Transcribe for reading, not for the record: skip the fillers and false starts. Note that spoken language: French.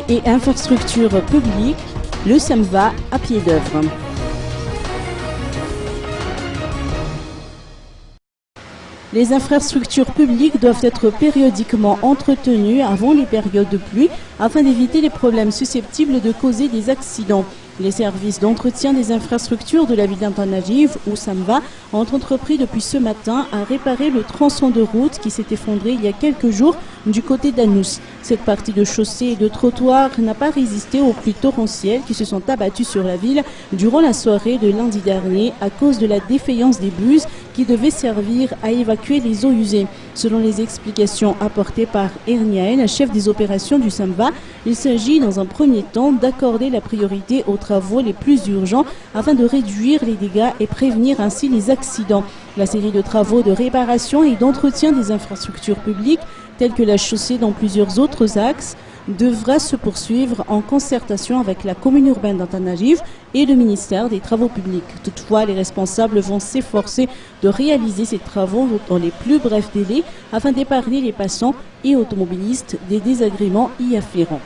et infrastructures publiques, le SAMVA à pied d'œuvre. Les infrastructures publiques doivent être périodiquement entretenues avant les périodes de pluie afin d'éviter les problèmes susceptibles de causer des accidents. Les services d'entretien des infrastructures de la ville d'Antananarivo, ou SAMVA, ont entrepris depuis ce matin à réparer le tronçon de route qui s'est effondré il y a quelques jours du côté d'Anous. Cette partie de chaussée et de trottoir n'a pas résisté aux pluies torrentielles qui se sont abattues sur la ville durant la soirée de lundi dernier à cause de la défaillance des buses qui devaient servir à évacuer les eaux usées. Selon les explications apportées par Erniael, chef des opérations du SAMVA, il s'agit dans un premier temps d'accorder la priorité aux travaux les plus urgents afin de réduire les dégâts et prévenir ainsi les accidents. La série de travaux de réparation et d'entretien des infrastructures publiques, telles que la chaussée dans plusieurs autres axes, devra se poursuivre en concertation avec la commune urbaine d'Antananarivo et le ministère des Travaux publics. Toutefois, les responsables vont s'efforcer de réaliser ces travaux dans les plus brefs délais afin d'épargner les passants et automobilistes des désagréments y afférents.